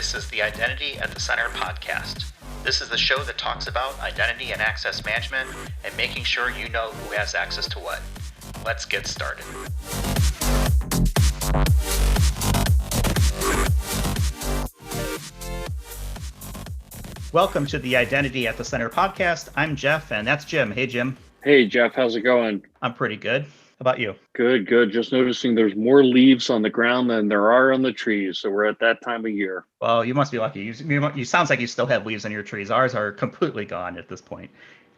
This is the Identity at the Center podcast. This is the show that talks about identity and access management and making sure you know who has access to what. Let's get started. Welcome to the Identity at the Center podcast. I'm Jeff, and that's Jim. Hey, Jim. Hey, Jeff. How's it going? I'm pretty good. How about you? Good. Just noticing there's more leaves on the ground than there are on the trees. So we're at that time of year. Well, you must be lucky. You sounds like you still have leaves on your trees. Ours are completely gone at this point.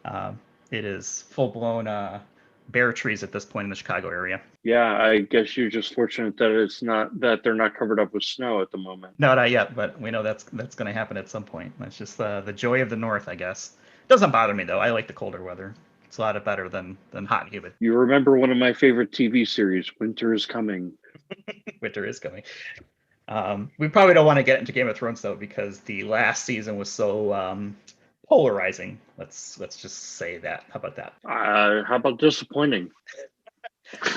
It is full-blown bare trees at this point in the Chicago area. Yeah, I guess you're just fortunate that they're not covered up with snow at the moment. No, not yet, but we know that's going to happen at some point. That's just the joy of the North, I guess. Doesn't bother me though. I like the colder weather. It's a lot better than hot and humid. You remember one of my favorite TV series, Winter is Coming. Winter is coming. We probably don't want to get into Game of Thrones though, because the last season was so polarizing. Let's just say that. How about that? How about disappointing?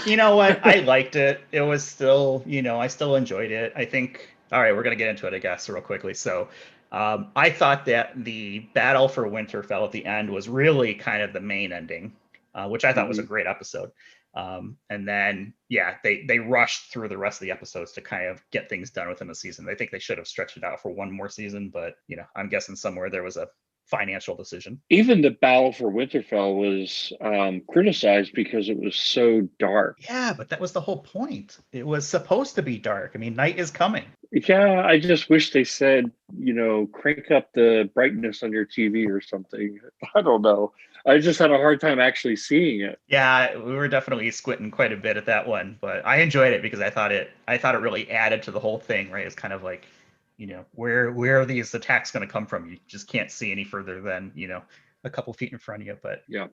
You know what? I liked it. It was still, I still enjoyed it. I think. All right, we're gonna get into it, I guess, real quickly. So. I thought that the battle for Winterfell at the end was really kind of the main ending, which I thought was a great episode. And then, they rushed through the rest of the episodes to kind of get things done within the season. I think they should have stretched it out for one more season, but, I'm guessing somewhere there was a financial decision. Even the battle for Winterfell was criticized because it was so dark. Yeah, but that was the whole point. It was supposed to be dark. I mean, night is coming. Yeah, I just wish they said, crank up the brightness on your TV or something. I don't know. I just had a hard time actually seeing it. Yeah, we were definitely squinting quite a bit at that one, but I enjoyed it because I thought it really added to the whole thing, right? It's kind of like, where are these attacks going to come from? You just can't see any further than, a couple feet in front of you. But yeah.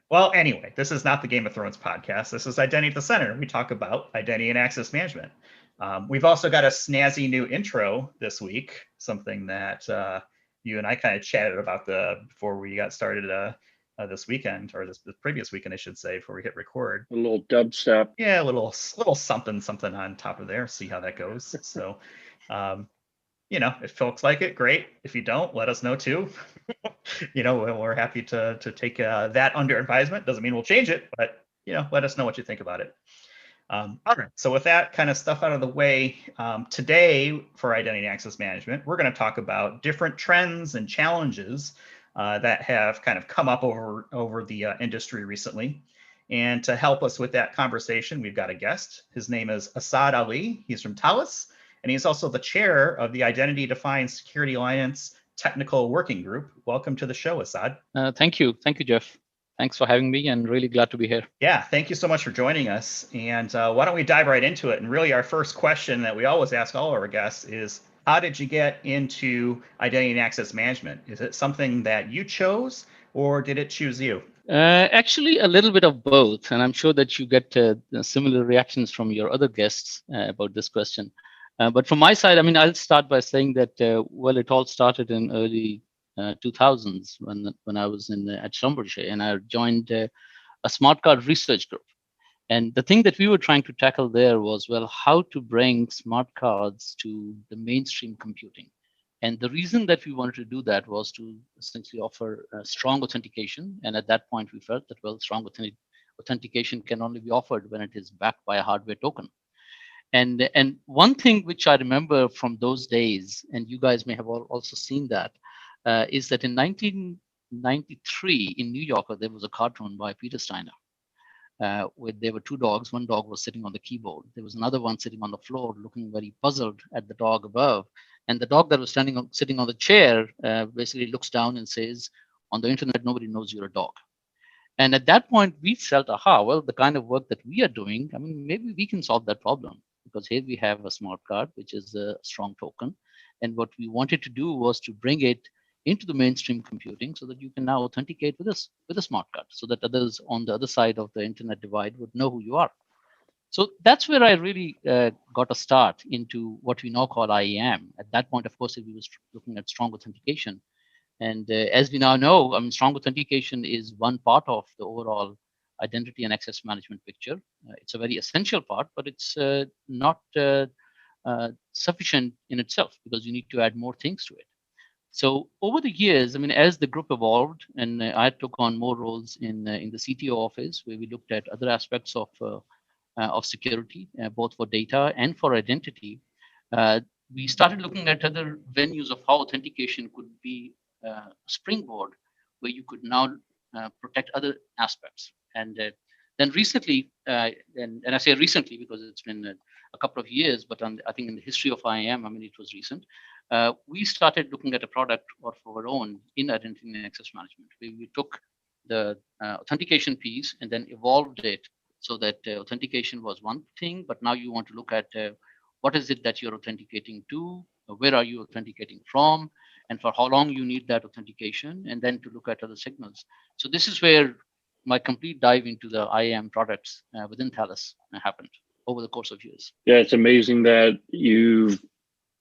Well, anyway, this is not the Game of Thrones podcast. This is Identity at the Center. We talk about identity and access management. We've also got a snazzy new intro this week, something that you and I kind of chatted about before we got started this weekend, or this previous weekend, I should say, before we hit record. A little dubstep. Yeah, a little something on top of there. See how that goes. So, if folks like it, great. If you don't, let us know too. We're happy to take that under advisement. Doesn't mean we'll change it, but let us know what you think about it. All right. So with that kind of stuff out of the way, today for identity and access management, we're going to talk about different trends and challenges that have kind of come up over the industry recently. And to help us with that conversation, we've got a guest. His name is Asad Ali. He's from Thales, and he's also the chair of the Identity Defined Security Alliance Technical Working Group. Welcome to the show, Asad. Thank you, Jeff. Thanks for having me, and really glad to be here. Yeah, thank you so much for joining us. And why don't we dive right into it? And really, our first question that we always ask all of our guests is, how did you get into identity and access management? Is it something that you chose, or did it choose you? Actually, a little bit of both. And I'm sure that you get similar reactions from your other guests about this question. But from my side, I'll start by saying that, it all started in early 2000s when I was at Schlumberger, and I joined a smart card research group. And the thing that we were trying to tackle there was, how to bring smart cards to the mainstream computing. And the reason that we wanted to do that was to essentially offer strong authentication. And at that point, we felt that, strong authentication can only be offered when it is backed by a hardware token. And one thing which I remember from those days, and you guys may have also seen that, is that in 1993 in New York, there was a cartoon by Peter Steiner. Where there were two dogs. One dog was sitting on the keyboard. There was another one sitting on the floor, looking very puzzled at the dog above. And the dog that was sitting on the chair basically looks down and says, "On the internet, nobody knows you're a dog." And at that point, we felt, the kind of work that we are doing, maybe we can solve that problem, because here we have a smart card, which is a strong token. And what we wanted to do was to bring it into the mainstream computing so that you can now authenticate with a smart card, so that others on the other side of the internet divide would know who you are. So that's where I really got a start into what we now call IAM. At that point, of course, we were looking at strong authentication. And as we now know, strong authentication is one part of the overall identity and access management picture. It's a very essential part, but it's not sufficient in itself because you need to add more things to it. So over the years, I mean, as the group evolved, and I took on more roles in the CTO office, where we looked at other aspects of security, both for data and for identity. Uh, we started looking at other venues of how authentication could be a springboard, where you could now protect other aspects. And then recently, and I say recently because it's been a couple of years, but I think in the history of IAM, I mean, it was recent. We started looking at a product of our own in identity and access management. We took the authentication piece and then evolved it so that authentication was one thing, but now you want to look at what is it that you're authenticating to, where are you authenticating from, and for how long you need that authentication, and then to look at other signals. So this is where my complete dive into the IAM products within Thales happened over the course of years. Yeah, it's amazing that you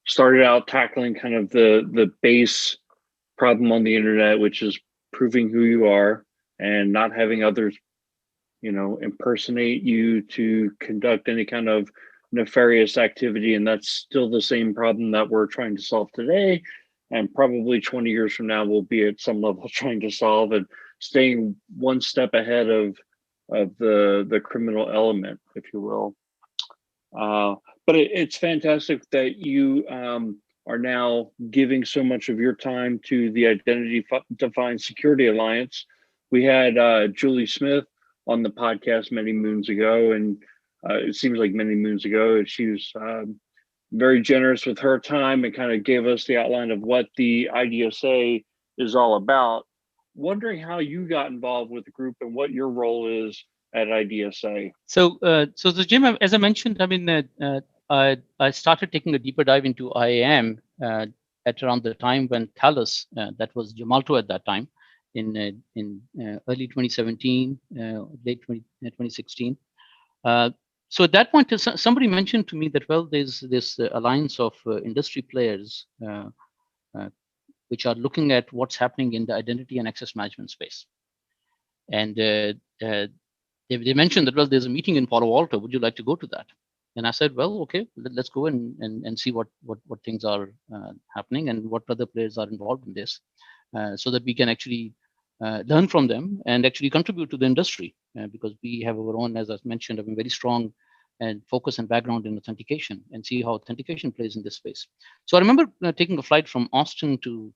started out tackling kind of the base problem on the internet, which is proving who you are and not having others, impersonate you to conduct any kind of nefarious activity. And that's still the same problem that we're trying to solve today. And probably 20 years from now, we'll be at some level trying to solve and staying one step ahead of the criminal element, if you will. But it's fantastic that you are now giving so much of your time to the Identity Defined Security Alliance. We had Julie Smith on the podcast many moons ago, and it seems like many moons ago. And she was very generous with her time and kind of gave us the outline of what the IDSA is all about. Wondering how you got involved with the group and what your role is at IDSA. So, Jim, as I mentioned, I mean, I started taking a deeper dive into IAM at around the time when Thales, that was Gemalto at that time, in early 2017, late 2016. So at that point, somebody mentioned to me that, well, there's this alliance of industry players which are looking at what's happening in the identity and access management space. And they mentioned that, well, there's a meeting in Palo Alto. Would you like to go to that? And I said, well, okay, let's go and see what things are happening and what other players are involved in this, so that we can actually learn from them and actually contribute to the industry, because we have our own, as I mentioned, a very strong and focus and background in authentication, and see how authentication plays in this space. So I remember taking a flight from Austin to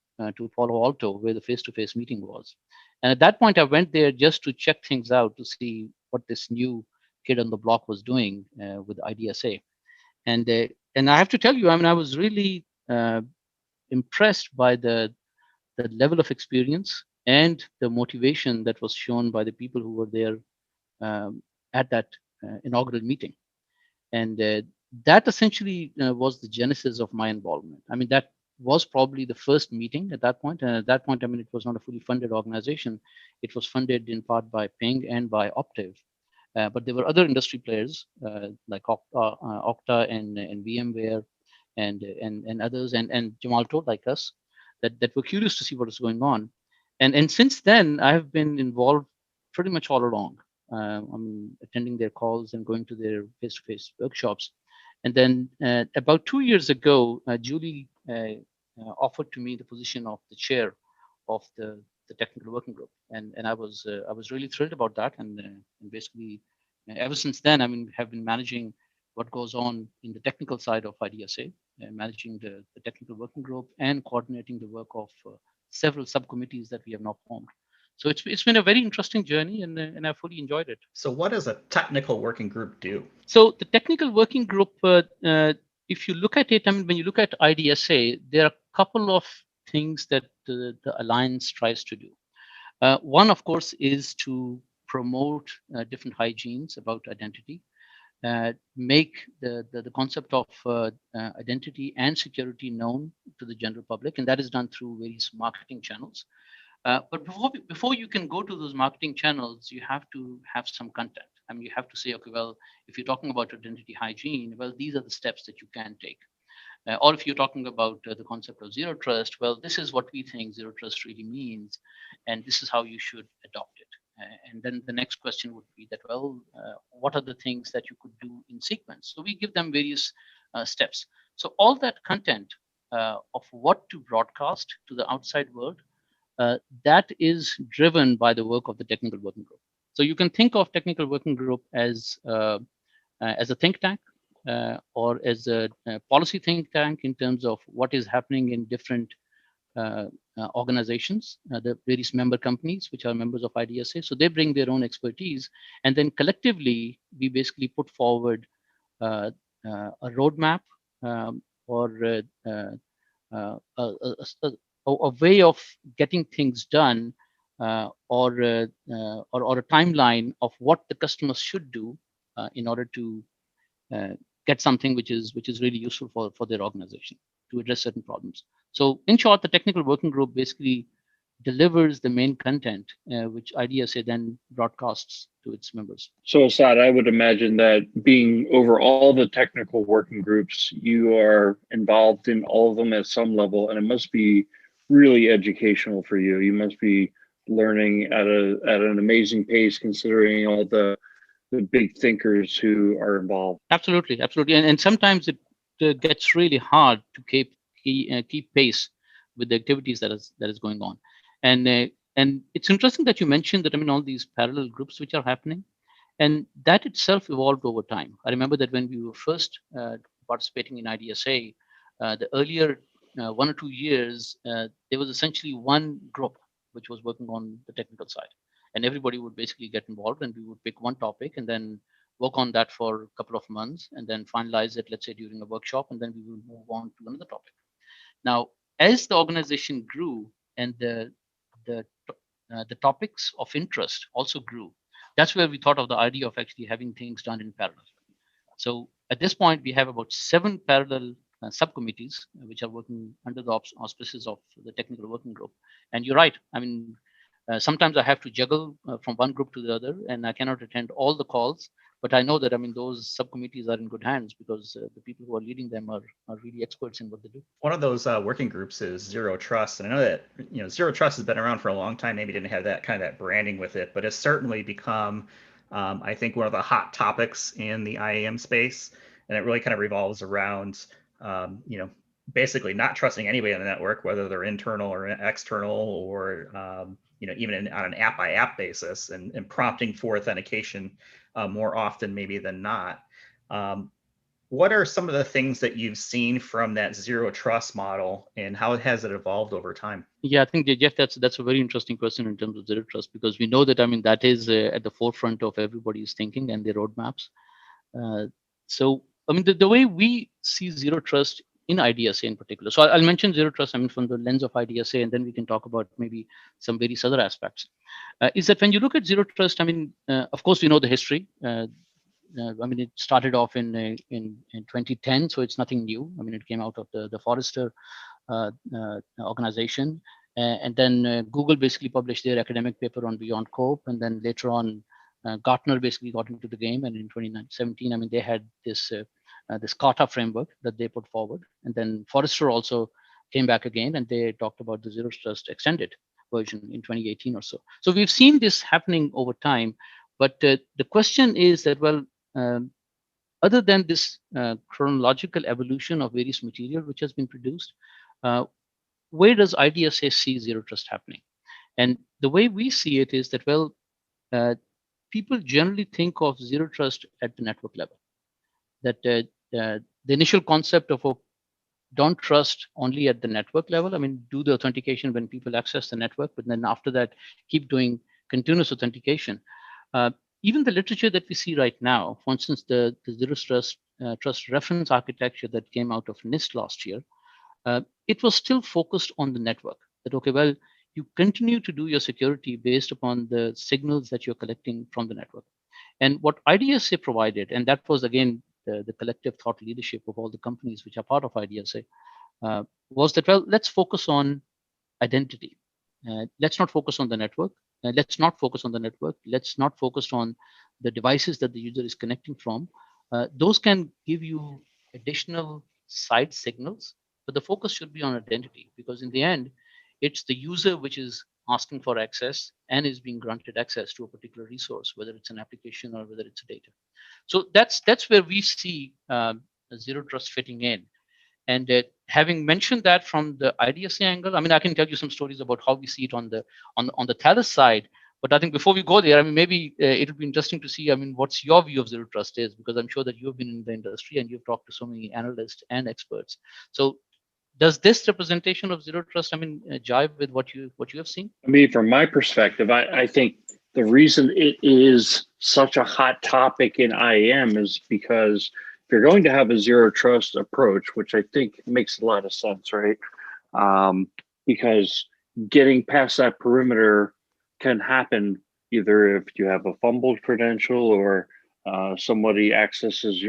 Palo Alto, where the face-to-face meeting was. And at that point, I went there just to check things out to see what this new kid on the block was doing with IDSA. And I have to tell you, I mean, I was really impressed by the level of experience and the motivation that was shown by the people who were there at that inaugural meeting. And that essentially was the genesis of my involvement. I mean, that was probably the first meeting at that point. And at that point, I mean, it was not a fully funded organization. It was funded in part by Ping and by Optiv. But there were other industry players like Okta and VMware and others, and Gemalto, like us, that were curious to see what was going on. And since then, I have been involved pretty much all along. I'm attending their calls and going to their face-to-face workshops. And then about 2 years ago, Julie offered to me the position of the chair of the technical working group, and I was really thrilled about that. And basically, ever since then, I mean, have been managing what goes on in the technical side of IDSA, managing the technical working group and coordinating the work of several subcommittees that we have now formed. So it's been a very interesting journey, and I fully enjoyed it. So what does a technical working group do? So the technical working group, if you look at it, I mean, when you look at IDSA, there are a couple of things that the alliance tries to do. One, of course, is to promote different hygienes about identity, make the concept of identity and security known to the general public, and that is done through various marketing channels. But before you can go to those marketing channels, you have to have some content. I mean, you have to say, okay, well, if you're talking about identity hygiene, well, these are the steps that you can take. Or if you're talking about the concept of zero trust, well, this is what we think zero trust really means, and this is how you should adopt it. And then the next question would be that, well, what are the things that you could do in sequence? So we give them various steps. So all that content of what to broadcast to the outside world, that is driven by the work of the technical working group. So you can think of technical working group as a think tank, or as a policy think tank in terms of what is happening in different organizations, the various member companies which are members of IDSA. So they bring their own expertise, and then collectively we basically put forward a roadmap, or a way of getting things done, or a timeline of what the customers should do in order to uh, get something which is really useful for their organization to address certain problems. So in short, the technical working group basically delivers the main content, which IDSA then broadcasts to its members. So, Asad, I would imagine that being over all the technical working groups, you are involved in all of them at some level, and it must be really educational for you. You must be learning at an amazing pace, considering all the big thinkers who are involved. Absolutely, absolutely, and sometimes it gets really hard to keep pace with the activities that is going on, and it's interesting that you mentioned that. I mean, all these parallel groups which are happening, and that itself evolved over time. I remember that when we were first participating in IDSA, the earlier 1 or 2 years, there was essentially one group which was working on the technical side, and everybody would basically get involved, and we would pick one topic and then work on that for a couple of months, and then finalize it, let's say during a workshop, and then we will move on to another topic. Now, as the organization grew and the the topics of interest also grew, that's where we thought of the idea of actually having things done in parallel. So at this point, we have about 7 parallel subcommittees which are working under the auspices of the technical working group. And you're right. I mean, sometimes I have to juggle from one group to the other, and I cannot attend all the calls. But I know that, I mean, those subcommittees are in good hands because the people who are leading them are really experts in what they do. One of those working groups is Zero Trust, and I know that Zero Trust has been around for a long time. Maybe didn't have that kind of that branding with it, but it's certainly become, I think, one of the hot topics in the IAM space, and it really kind of revolves around, basically not trusting anybody on the network, whether they're internal or external, or even on an app by app basis, and prompting for authentication more often maybe than not. What are some of the things that you've seen from that zero trust model, and how has it evolved over time? Yeah, I think Jeff, that's a very interesting question in terms of zero trust, because we know that, I mean, that is at the forefront of everybody's thinking and their roadmaps. So I mean, the way we see zero trust in IDSA in particular. So I'll mention zero trust, I mean, from the lens of IDSA, and then we can talk about maybe some various other aspects. Is that when you look at zero trust, I mean, of course, we know the history. I mean, it started off in 2010, so it's nothing new. I mean, it came out of the Forrester organization, and then Google basically published their academic paper on Beyond Cope, and then later on, Gartner basically got into the game, and in 2017, I mean, they had this Kata framework that they put forward, and then Forrester also came back again, and they talked about the Zero Trust extended version in 2018 or so. So we've seen this happening over time, but the question is that, well, other than this chronological evolution of various material which has been produced, uh, where does IDSA see zero trust happening? And the way we see it is that, well, uh, people generally think of zero trust at the network level. That the initial concept of don't trust only at the network level. I mean, do the authentication when people access the network, but then after that, keep doing continuous authentication. Uh, Even the literature that we see right now, for instance, the zero trust reference architecture that came out of NIST last year, it was still focused on the network. That, okay, well, you continue to do your security based upon the signals that you're collecting from the network. And what IDSA provided, and that was again the collective thought leadership of all the companies which are part of IDSA, was that, well, let's focus on identity. Let's not focus on the network. Let's not focus on the network. Let's not focus on the devices that the user is connecting from. Those can give you additional side signals, but the focus should be on identity, because in the end, it's the user which is asking for access and is being granted access to a particular resource, whether it's an application or whether it's data. So that's where we see zero trust fitting in. And having mentioned that from the IDSA angle, I mean, I can tell you some stories about how we see it on the Thales side. But I think before we go there, I mean, maybe it'll be interesting to see, I mean, what's your view of zero trust is, because I'm sure that you've been in the industry and you've talked to so many analysts and experts. So does this representation of zero trust, I mean, jive with what you have seen? I mean, from my perspective, I think the reason it is such a hot topic in IAM is because if you're going to have a zero trust approach, which I think makes a lot of sense, right? Because getting past that perimeter can happen either if you have a fumbled credential or somebody accesses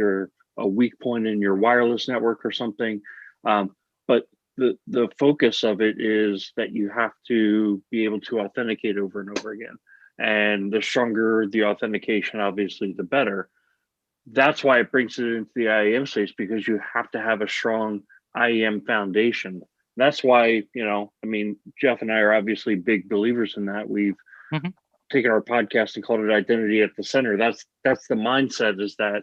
a weak point in your wireless network or something. But the focus of it is that you have to be able to authenticate over and over again. And the stronger the authentication, obviously, the better. That's why it brings it into the IAM space, because you have to have a strong IAM foundation. That's why, I mean, Jeff and I are obviously big believers in that. We've taken our podcast and called it Identity at the Center. That's the mindset, is that,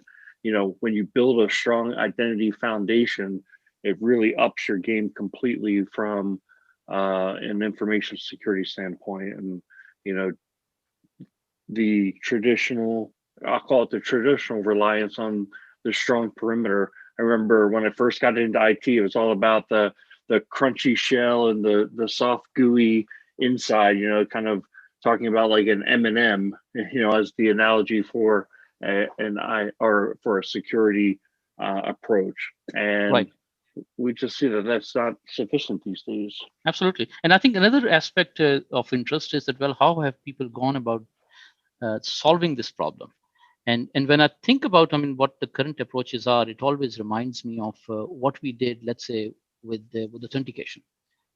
when you build a strong identity foundation, it really ups your game completely from an information security standpoint. And, the traditional, I'll call it the traditional reliance on the strong perimeter. I remember when I first got into IT, it was all about the crunchy shell and the soft gooey inside, kind of talking about like an M&M, as the analogy for for a security approach. And Right. we just see that that's not sufficient these days. Absolutely. And I think another aspect of interest is that, well, how have people gone about solving this problem? And when I think about, I mean, what the current approaches are, it always reminds me of what we did, let's say, with authentication.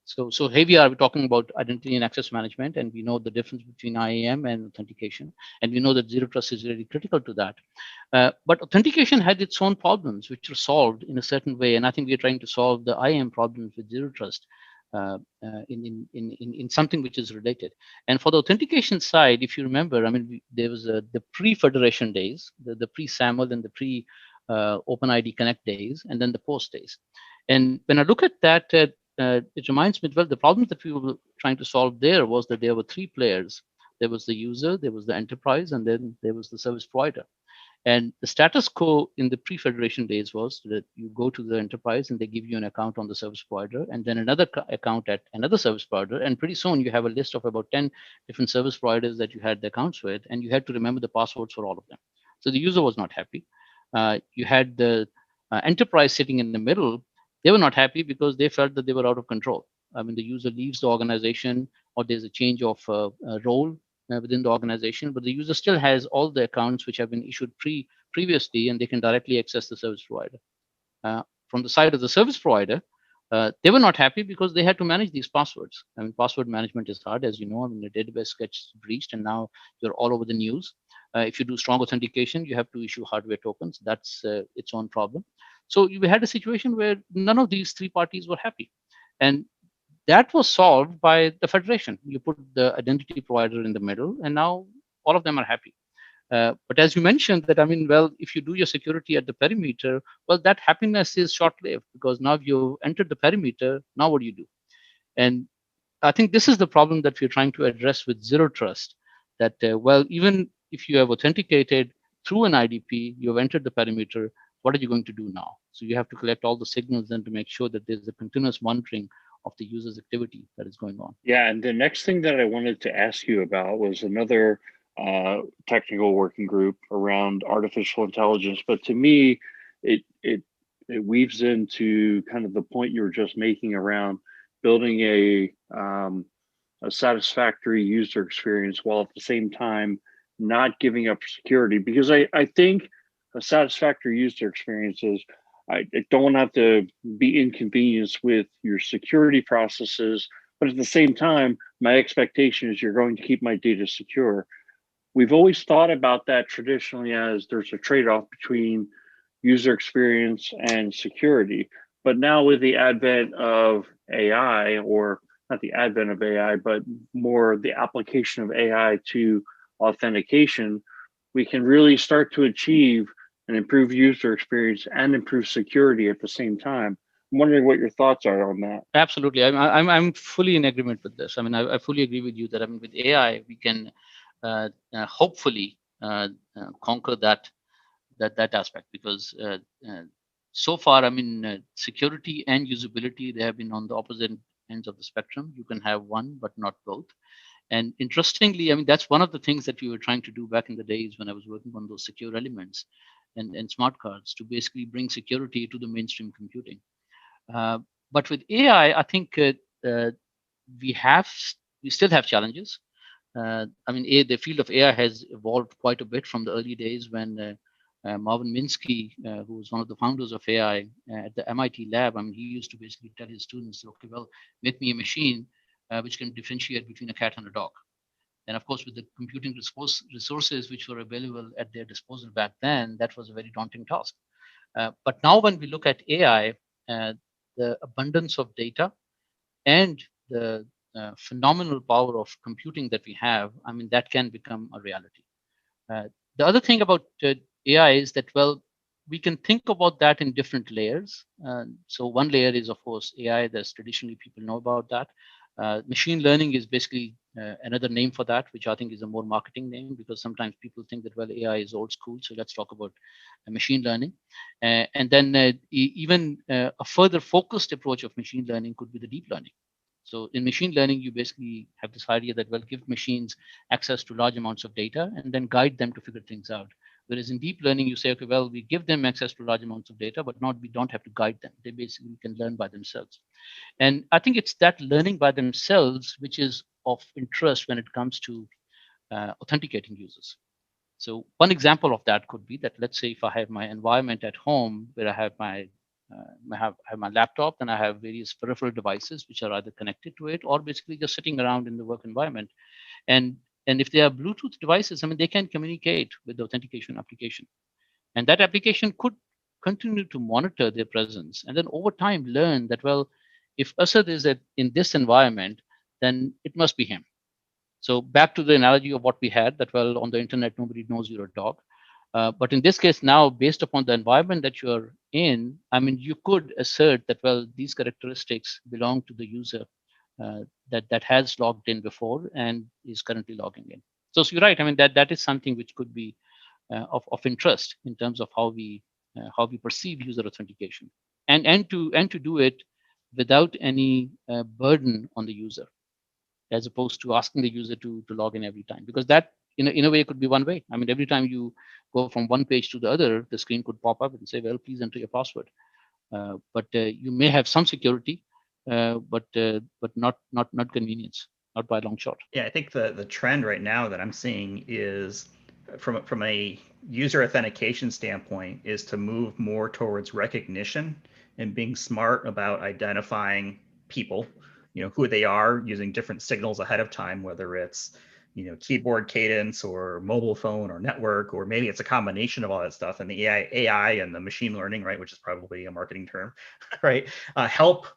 So here we're talking about identity and access management, and we know the difference between IAM and authentication, and we know that zero trust is really critical to that. But authentication had its own problems, which were solved in a certain way, and I think we're trying to solve the IAM problems with zero trust in something which is related. And for the authentication side, if you remember, I mean, there was the pre-federation days, the pre-SAML and the pre-OpenID Connect days, and then the post days. And when I look at that, it reminds me, well, the problems that we were trying to solve there was that there were three players. There was the user, there was the enterprise, and then there was the service provider. And the status quo in the pre-federation days was that you go to the enterprise and they give you an account on the service provider, and then another account at another service provider. And pretty soon you have a list of about 10 different service providers that you had the accounts with, and you had to remember the passwords for all of them. So the user was not happy. You had the enterprise sitting in the middle. They were not happy because they felt that they were out of control. I mean, the user leaves the organization, or there's a change of role within the organization, but the user still has all the accounts which have been issued previously, and they can directly access the service provider. From the side of the service provider, they were not happy because they had to manage these passwords. I mean, password management is hard, as you know. I mean, the database gets breached, and now you're all over the news. If you do strong authentication, you have to issue hardware tokens. That's its own problem. So we had a situation where none of these three parties were happy. And that was solved by the federation. You put the identity provider in the middle, and now all of them are happy. But as you mentioned, that I mean, well, if you do your security at the perimeter, well, that happiness is short-lived, because now you entered the perimeter. Now what do you do? And I think this is the problem that we're trying to address with zero trust. That well, even if you have authenticated through an IDP, you have entered the perimeter. What are you going to do now? So you have to collect all the signals then to make sure that there's a continuous monitoring of the user's activity that is going on. Yeah, and the next thing that I wanted to ask you about was another technical working group around artificial intelligence. But to me, it weaves into kind of the point you were just making around building a satisfactory user experience while at the same time not giving up security. Because I think a satisfactory user experience is, I don't have to be inconvenienced with your security processes, but at the same time, my expectation is you're going to keep my data secure. We've always thought about that traditionally as there's a trade-off between user experience and security. But now with the advent of AI, or not the advent of AI, but more the application of AI to authentication, we can really start to achieve and improve user experience and improve security at the same time. I'm wondering what your thoughts are on that. Absolutely, I'm fully in agreement with this. I mean, I fully agree with you that, I mean, with AI we can hopefully conquer that aspect, because so far, I mean, security and usability, they have been on the opposite ends of the spectrum. You can have one but not both. And interestingly, I mean, that's one of the things that we were trying to do back in the days when I was working on those secure elements and smart cards, to basically bring security to the mainstream computing. But with AI, I think we have we still have challenges. I mean, the field of AI has evolved quite a bit from the early days when Marvin Minsky, who was one of the founders of AI at the MIT lab, I mean, he used to basically tell his students, okay, well, make me a machine which can differentiate between a cat and a dog. And of course, with the computing resources which were available at their disposal back then, that was a very daunting task. But now when we look at AI, the abundance of data and the phenomenal power of computing that we have, I mean, that can become a reality. The other thing about AI is that, well, we can think about that in different layers. So one layer is, of course, AI. There's traditionally people know about that. Machine learning is basically another name for that, which I think is a more marketing name, because sometimes people think that, well, AI is old school. So let's talk about machine learning. And then even a further focused approach of machine learning could be the deep learning. So in machine learning, you basically have this idea that, well, give machines access to large amounts of data and then guide them to figure things out. Whereas in deep learning, you say, okay, well, we give them access to large amounts of data, but we don't have to guide them. They basically can learn by themselves. And I think it's that learning by themselves which is of interest when it comes to authenticating users. So one example of that could be that, let's say if I have my environment at home where I have have my laptop, and I have various peripheral devices which are either connected to it or basically just sitting around in the work environment. And if they are Bluetooth devices, I mean, they can communicate with the authentication application. And that application could continue to monitor their presence and then over time learn that, well, if Asad is in this environment, then it must be him. So back to the analogy of what we had, that, well, on the internet, nobody knows you're a dog. But in this case now, based upon the environment that you're in, I mean, you could assert that, well, these characteristics belong to the user that has logged in before and is currently logging in. So you're right. I mean, that is something which could be of interest in terms of how we perceive user authentication, and to do it without any burden on the user, as opposed to asking the user to log in every time, because that in a way could be one way. I mean, every time you go from one page to the other, the screen could pop up and say, well, please enter your password. But you may have some security, but not convenience, not by a long shot. Yeah, I think the trend right now that I'm seeing is from a user authentication standpoint is to move more towards recognition and being smart about identifying people, who they are, using different signals ahead of time, whether it's keyboard cadence or mobile phone or network, or maybe it's a combination of all that stuff, and the AI and the machine learning, right, which is probably a marketing term, right, help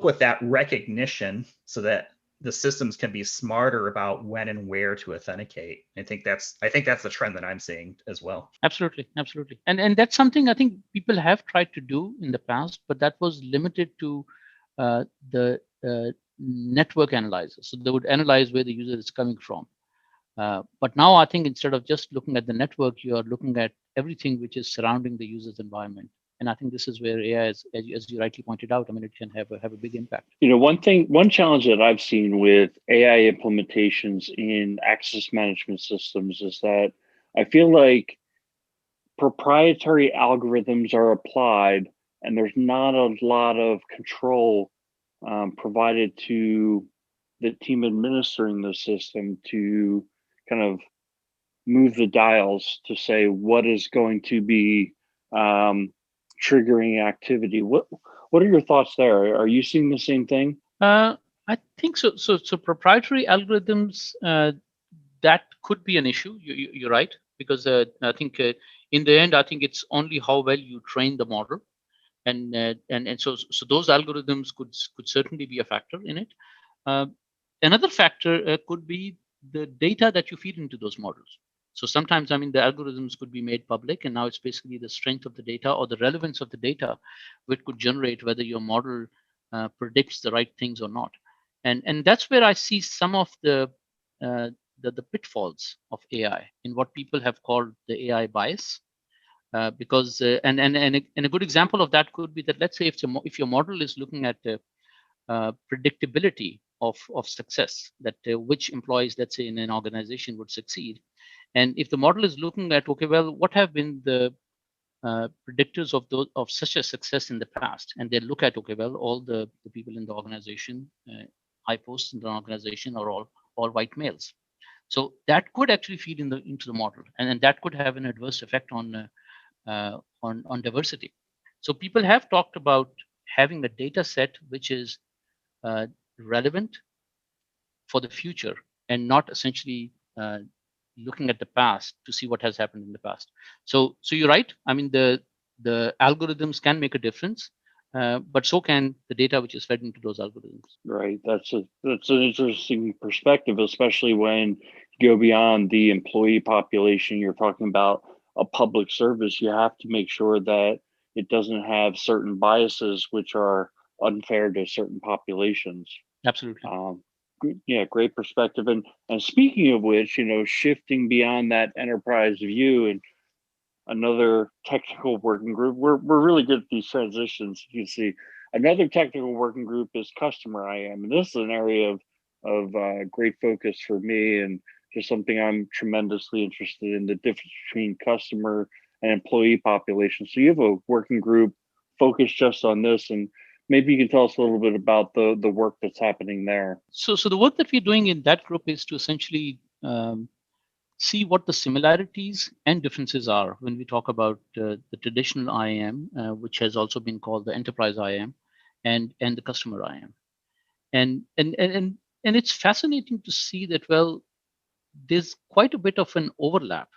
with that recognition so that the systems can be smarter about when and where to authenticate. I think that's the trend that I'm seeing as well. Absolutely, absolutely, and that's something I think people have tried to do in the past, but that was limited to the network analyzer. So they would analyze where the user is coming from. But now I think instead of just looking at the network, you are looking at everything which is surrounding the user's environment. And I think this is where AI, as you rightly pointed out, I mean, it can have a big impact. One challenge that I've seen with AI implementations in access management systems is that I feel like proprietary algorithms are applied, and there's not a lot of control provided to the team administering the system to kind of move the dials to say what is going to be triggering activity. What are your thoughts there? Are you seeing the same thing? I think so. So proprietary algorithms, that could be an issue. You're right, because I think in the end, I think it's only how well you train the model, and so those algorithms could certainly be a factor in it. Another factor could be the data that you feed into those models. So sometimes, I mean, the algorithms could be made public, and now it's basically the strength of the data or the relevance of the data which could generate whether your model predicts the right things or not. And that's where I see some of uh, the pitfalls of AI in what people have called the AI bias. Because and a good example of that could be that, let's say, if your model is looking at predictability of success, that which employees, let's say, in an organization would succeed, and if the model is looking at, okay, well, what have been the predictors of those of such a success in the past, and they look at, okay, well, all the people in the organization, high posts in the organization are all white males. So that could actually feed into the model, and that could have an adverse effect on diversity. So people have talked about having a data set which is uh, relevant for the future and not essentially looking at the past to see what has happened in the past. So you're right. I mean, the algorithms can make a difference, but so can the data which is fed into those algorithms. Right. That's an interesting perspective, especially when you go beyond the employee population. You're talking about a public service. You have to make sure that it doesn't have certain biases which are unfair to certain populations. Absolutely. Yeah, great perspective. And speaking of which, shifting beyond that enterprise view and another technical working group. We're really good at these transitions. You can see another technical working group is customer IAM, and this is an area of great focus for me, and just something I'm tremendously interested in, the difference between customer and employee population. So you have a working group focused just on this, and maybe you can tell us a little bit about the work that's happening there. So the work that we're doing in that group is to essentially see what the similarities and differences are when we talk about the traditional IAM, which has also been called the enterprise IAM, and the customer IAM. And it's fascinating to see that, well, there's quite a bit of an overlap,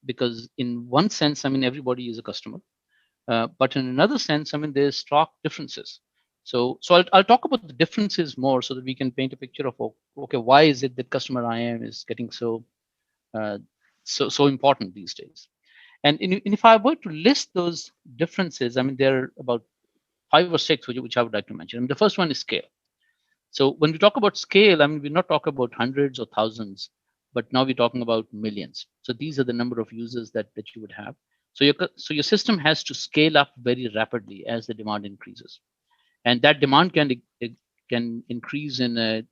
because in one sense, I mean, everybody is a customer, but in another sense, I mean, there's stark differences. So I'll talk about the differences more so that we can paint a picture of, okay, why is it that customer IAM is getting uh, so important these days? And if I were to list those differences, I mean, there are about 5 or 6 which I would like to mention. And the first one is scale. So when we talk about scale, I mean, we're not talking about hundreds or thousands, but now we're talking about millions. So these are the number of users that you would have. So your system has to scale up very rapidly as the demand increases, and that demand can increase in a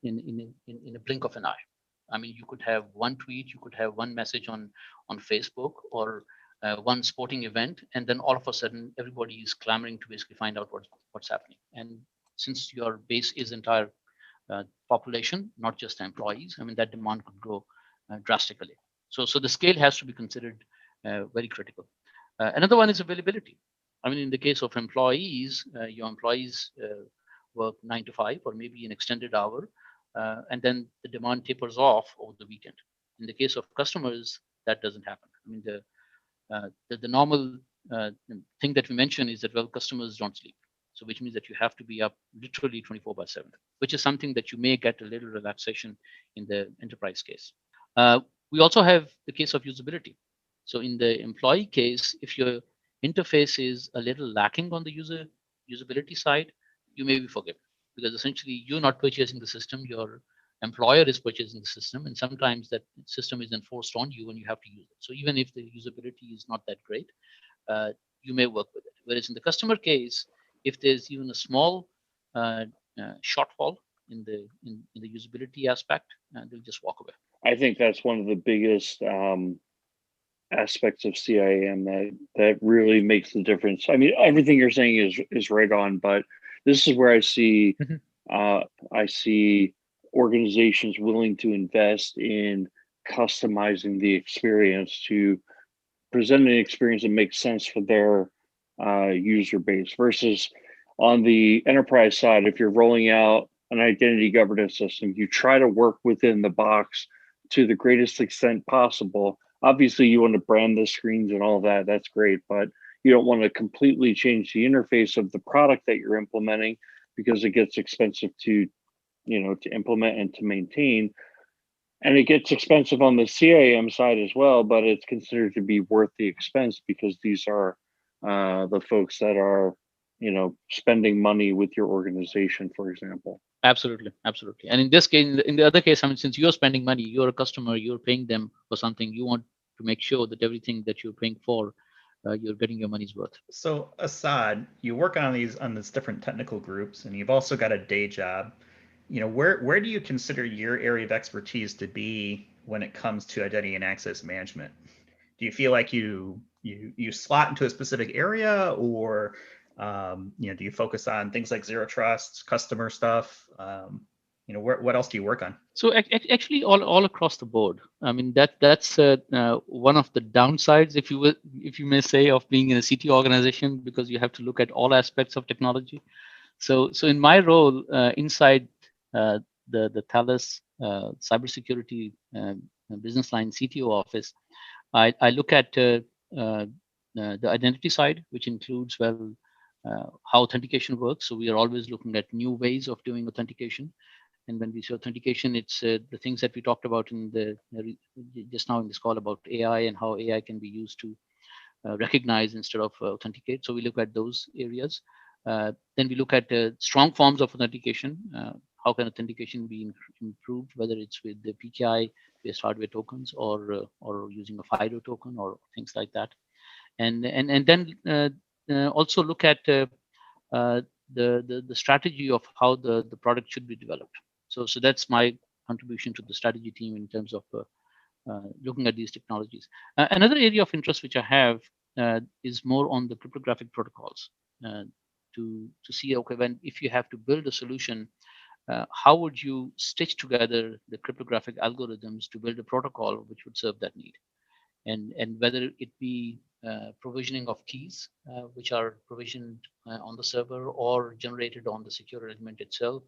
blink of an eye. I mean, you could have one tweet, you could have one message on Facebook, or one sporting event, and then all of a sudden everybody is clamoring to basically find out what's happening. And since your base is entire population, not just employees, I mean, that demand could grow drastically. So the scale has to be considered very critical. Another one is availability. I mean, in the case of employees, your employees work 9 to 5 or maybe an extended hour, and then the demand tapers off over the weekend. In the case of customers, that doesn't happen. I mean, the normal thing that we mention is that, well, customers don't sleep. So which means that you have to be up literally 24/7, which is something that you may get a little relaxation in the enterprise case. Uh, we also have the case of usability. So in the employee case, if your interface is a little lacking on the usability side, you may be forgiven, because essentially you're not purchasing the system, your employer is purchasing the system, and sometimes that system is enforced on you and you have to use it. So even if the usability is not that great, uh, you may work with it. Whereas in the customer case, if there's even a small uh, shortfall in the usability aspect, they'll just walk away. I think that's one of the biggest aspects of CIM that really makes the difference. I mean, everything you're saying is right on, but this is where Mhm. I see organizations willing to invest in customizing the experience to present an experience that makes sense for their user base, versus on the enterprise side, if you're rolling out an identity governance system, you try to work within the box to the greatest extent possible. Obviously, you want to brand the screens and all that. That's great, but you don't want to completely change the interface of the product that you're implementing, because it gets expensive to implement and to maintain. And it gets expensive on the CIAM side as well, but it's considered to be worth the expense because these are the folks that are, spending money with your organization, for example. Absolutely, absolutely. And in this case, in the other case, I mean, since you're spending money, you're a customer, you're paying them for something. You want to make sure that everything that you're paying for, you're getting your money's worth. So Assad, you work on these different technical groups, and you've also got a day job. Where do you consider your area of expertise to be when it comes to identity and access management? Do you feel like you slot into a specific area, or do you focus on things like zero trust, customer stuff? What else do you work on? So actually, all across the board. I mean, that's one of the downsides, if you may say, of being in a CT organization, because you have to look at all aspects of technology. So in my role inside uh, the Thales cybersecurity business line CTO office, I look at the identity side, which includes, well, how authentication works. So we are always looking at new ways of doing authentication. And when we say authentication, it's the things that we talked about in just now in this call about AI and how AI can be used to recognize instead of authenticate. So we look at those areas. Then we look at strong forms of authentication. How can authentication be improved, whether it's with the PKI-based hardware tokens or using a FIDO token or things like that. And then also look at uh, the strategy of how the product should be developed. So that's my contribution to the strategy team in terms of looking at these technologies. Another area of interest which I have is more on the cryptographic protocols uh, to see, okay, when if you have to build a solution, how would you stitch together the cryptographic algorithms to build a protocol which would serve that need? And whether it be provisioning of keys, which are provisioned on the server or generated on the secure element itself,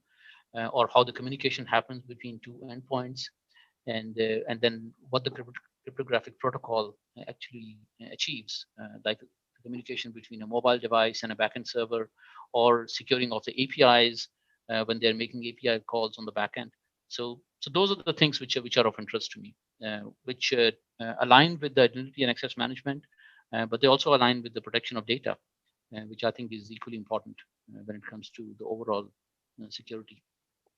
or how the communication happens between two endpoints, and then what the cryptographic protocol actually achieves, like the communication between a mobile device and a backend server, or securing of the APIs when they're making API calls on the backend. So those are the things which are of interest to me, which align with the identity and access management, but they also align with the protection of data, which I think is equally important when it comes to the overall security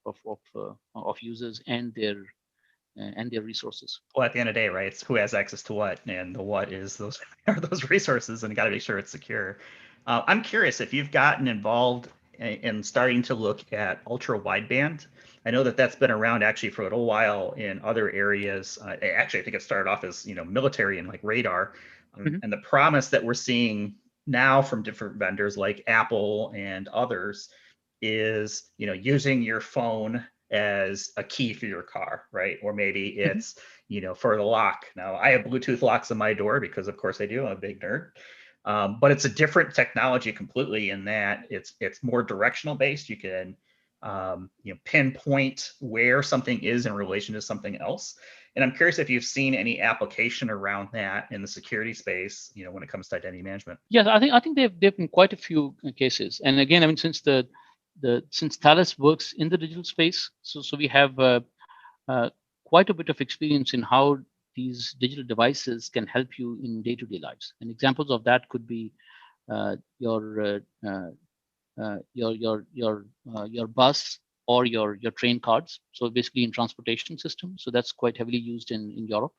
of users and their resources. Well, at the end of the day, right, it's who has access to what, and the what is those are those resources, and you got to make sure it's secure. I'm curious if you've gotten involved in starting to look at ultra wideband. I know that that's been around actually for a little while in other areas. Actually, I think it started off as military and like radar, Mhm. and the promise that we're seeing now from different vendors like Apple and others is using your phone as a key for your car, right? Or maybe Mhm. it's for the lock. Now I have Bluetooth locks on my door because of course I do. I'm a big nerd. But it's a different technology completely in that it's more directional based. You can pinpoint where something is in relation to something else. And I'm curious if you've seen any application around that in the security space, when it comes to identity management. Yes, I think there've been quite a few cases. And again, I mean, since Thales works in the digital space, so we have uh, quite a bit of experience in how these digital devices can help you in day-to-day lives. And examples of that could be uh, your uh, uh, your bus or your train cards. So basically in transportation system. So that's quite heavily used in Europe.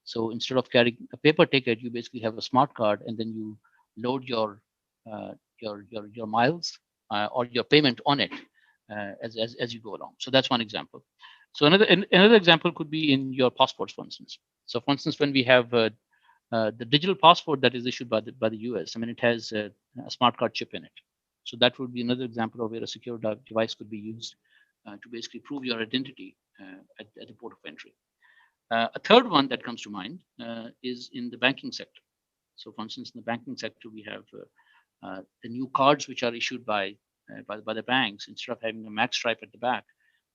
So instead of carrying a paper ticket, you basically have a smart card, and then you load uh, your miles or your payment on it as you go along. So that's one example. So another example could be in your passports, for instance. So for instance, when we have the digital passport that is issued by the US, I mean, it has a smart card chip in it. So that would be another example of where a secure device could be used to basically prove your identity at the port of entry. A third one that comes to mind is in the banking sector. So, for instance, in the banking sector, we have the new cards which are issued by the banks. Instead of having a mag stripe at the back,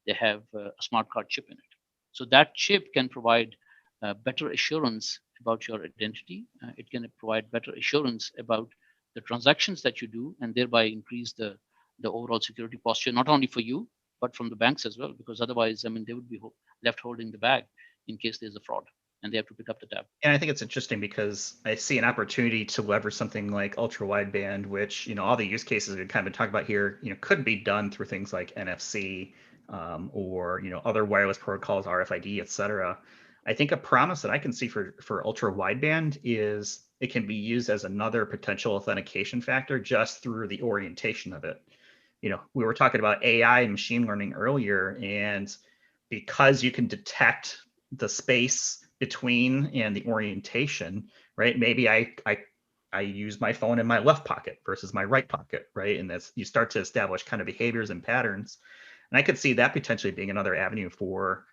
they have a smart card chip in it. So that chip can provide better assurance about your identity. It can provide better assurance about the transactions that you do, and thereby increase the overall security posture, not only for you but from the banks as well. Because otherwise, I mean, they would be left holding the bag in case there's a fraud and they have to pick up the tab. And I think it's interesting because I see an opportunity to leverage something like ultra wideband, which, all the use cases we've kind of been talking about here, could be done through things like NFC, or, other wireless protocols, RFID, et cetera. I think a promise that I can see for ultra wideband is it can be used as another potential authentication factor just through the orientation of it. We were talking about AI and machine learning earlier, and because you can detect the space between and the orientation, right? Maybe I use my phone in my left pocket versus my right pocket, right? And that's, you start to establish kind of behaviors and patterns. And I could see that potentially being another avenue for,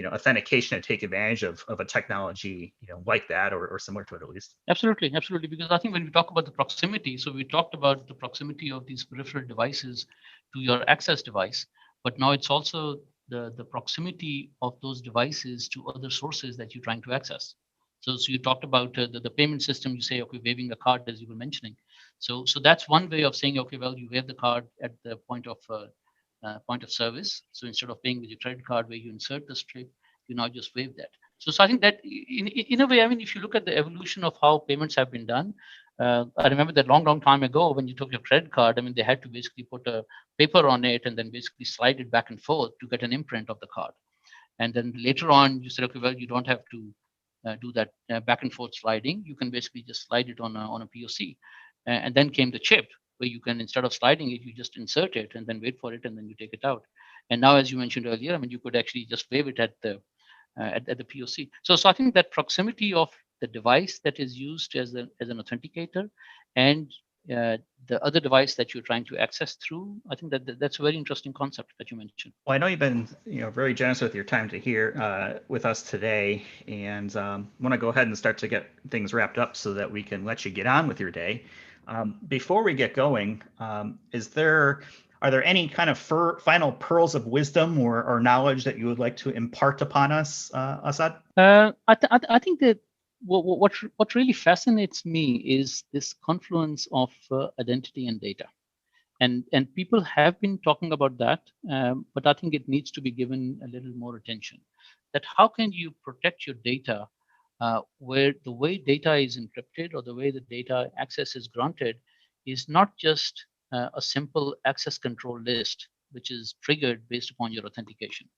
authentication to take advantage of a technology, like that, or similar to it at least. Absolutely, absolutely. Because I think when we talk about the proximity, so we talked about the proximity of these peripheral devices to your access device, but now it's also the proximity of those devices to other sources that you're trying to access. So you talked about the payment system. You say, okay, waiving a card, as you were mentioning. So that's one way of saying, okay, well, you waive the card at the point of service. So instead of paying with your credit card where you insert the strip, you now just waive that. So I think that in a way, I mean, if you look at the evolution of how payments have been done, I remember that long time ago when you took your credit card, I mean, they had to basically put a paper on it and then basically slide it back and forth to get an imprint of the card. And then later on, you said, okay, well, you don't have to do that back and forth sliding. You can basically just slide it on a POC. And then came the chip, where you can, instead of sliding it, you just insert it and then wait for it and then you take it out. And now, as you mentioned earlier, I mean, you could actually just wave it at the POC. So I think that proximity of the device that is used as an authenticator and the other device that you're trying to access through, I think that's a very interesting concept that you mentioned. Well, I know you've been, very generous with your time to here with us today, and want to go ahead and start to get things wrapped up so that we can let you get on with your day. Before we get going, are there any kind of final pearls of wisdom or knowledge that you would like to impart upon us, Asad? I think that what really fascinates me is this confluence of identity and data. And people have been talking about that, but I think it needs to be given a little more attention. That how can you protect your data where the way data is encrypted or the way the data access is granted is not just a simple access control list, which is triggered based upon your authentication.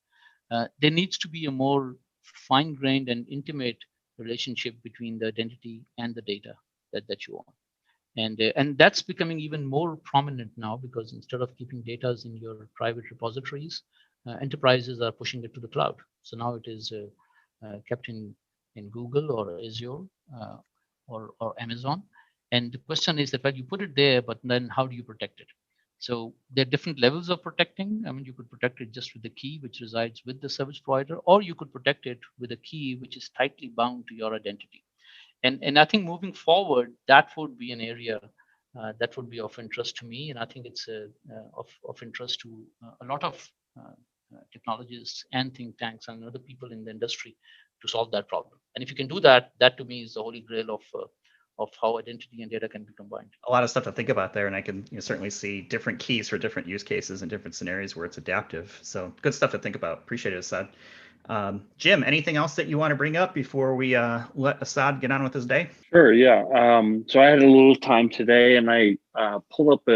There needs to be a more fine-grained and intimate relationship between the identity and the data that you own. And that's becoming even more prominent now, because instead of keeping data in your private repositories, enterprises are pushing it to the cloud. So now it is kept in Google or Azure or Amazon. And the question is that, well, you put it there, but then how do you protect it? So there are different levels of protecting. I mean, you could protect it just with the key which resides with the service provider, or you could protect it with a key which is tightly bound to your identity. And I think moving forward, that would be an area that would be of interest to me, and I think it's of interest to a lot of technologists and think tanks and other people in the industry to solve that problem. And if you can do that, that to me is the holy grail of how identity and data can be combined. A lot of stuff to think about there, and I can certainly see different keys for different use cases and different scenarios where it's adaptive. So good stuff to think about. Appreciate it, Asad. Jim, anything else that you want to bring up before we let Asad get on with his day? Sure, yeah. So I had a little time today, and I pulled up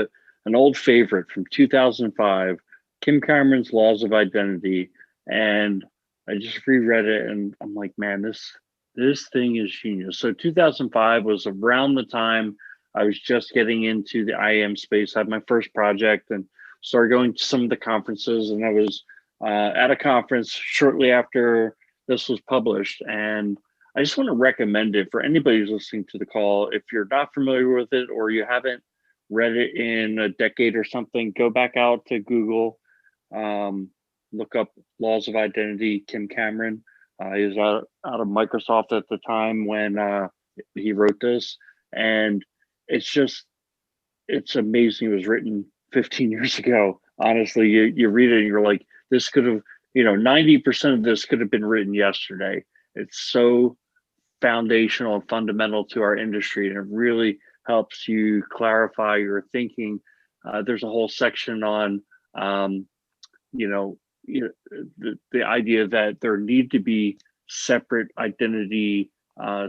an old favorite from 2005, Kim Cameron's Laws of Identity, and I just reread it, and I'm like, man, this thing is genius. So 2005 was around the time I was just getting into the IAM space. I had my first project and started going to some of the conferences, and I was at a conference shortly after this was published, and I just want to recommend it for anybody who's listening to the call. If you're not familiar with it or you haven't read it in a decade or something, go back out to Google, look up Laws of Identity, Kim Cameron. He was out of Microsoft at the time when he wrote this. And it's amazing. It was written 15 years ago. Honestly, you read it and you're like, this could have, 90% of this could have been written yesterday. It's so foundational and fundamental to our industry, and it really helps you clarify your thinking. There's a whole section on, the idea that there need to be separate identity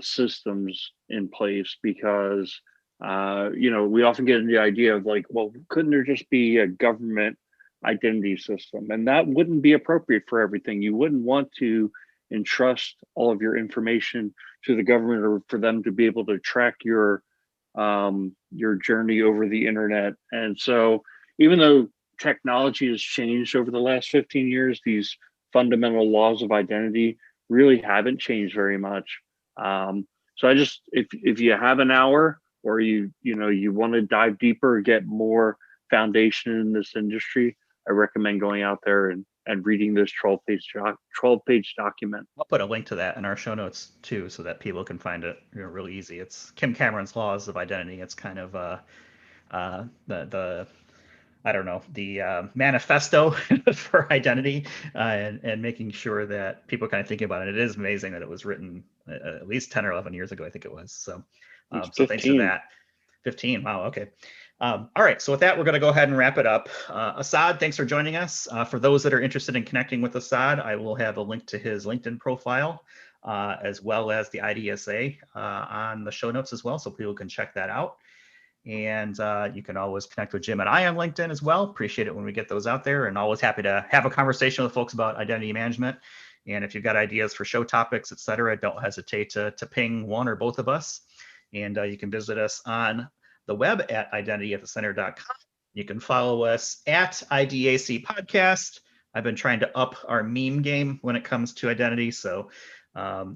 systems in place, because we often get into the idea of like, well, couldn't there just be a government identity system? And that wouldn't be appropriate for everything. You wouldn't want to entrust all of your information to the government, or for them to be able to track your journey over the internet. And so, even though technology has changed over the last 15 years, these fundamental laws of identity really haven't changed very much. So I just, if you have an hour, or you want to dive deeper, get more foundation in this industry, I recommend going out there and reading this 12-page document. I'll put a link to that in our show notes too, so that people can find it really easy. It's Kim Cameron's Laws of Identity. It's kind of the I don't know, the manifesto for identity, and making sure that people kind of think about it. It is amazing that it was written at least 10 or 11 years ago, I think it was. So thanks for that. 15. Wow. Okay. All right. So with that, we're going to go ahead and wrap it up. Asad, thanks for joining us. For those that are interested in connecting with Asad, I will have a link to his LinkedIn profile, as well as the IDSA on the show notes as well, so people can check that out. And you can always connect with Jim and I on LinkedIn as well. Appreciate it when we get those out there, and always happy to have a conversation with folks about identity management. And if you've got ideas for show topics, et cetera, don't hesitate to ping one or both of us. And you can visit us on the web at identityatthecenter.com. You can follow us at IDAC Podcast. I've been trying to up our meme game when it comes to identity. So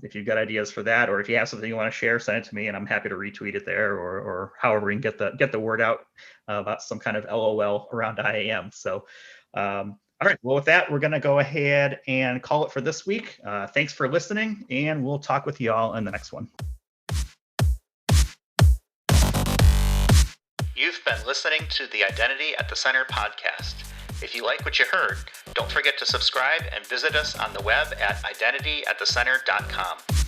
if you've got ideas for that, or if you have something you want to share, send it to me, and I'm happy to retweet it there, or however we can get the word out about some kind of LOL around IAM. So, all right. Well, with that, we're going to go ahead and call it for this week. Thanks for listening, and we'll talk with you all in the next one. You've been listening to the Identity at the Center podcast. If you like what you heard, don't forget to subscribe and visit us on the web at identityatthecenter.com.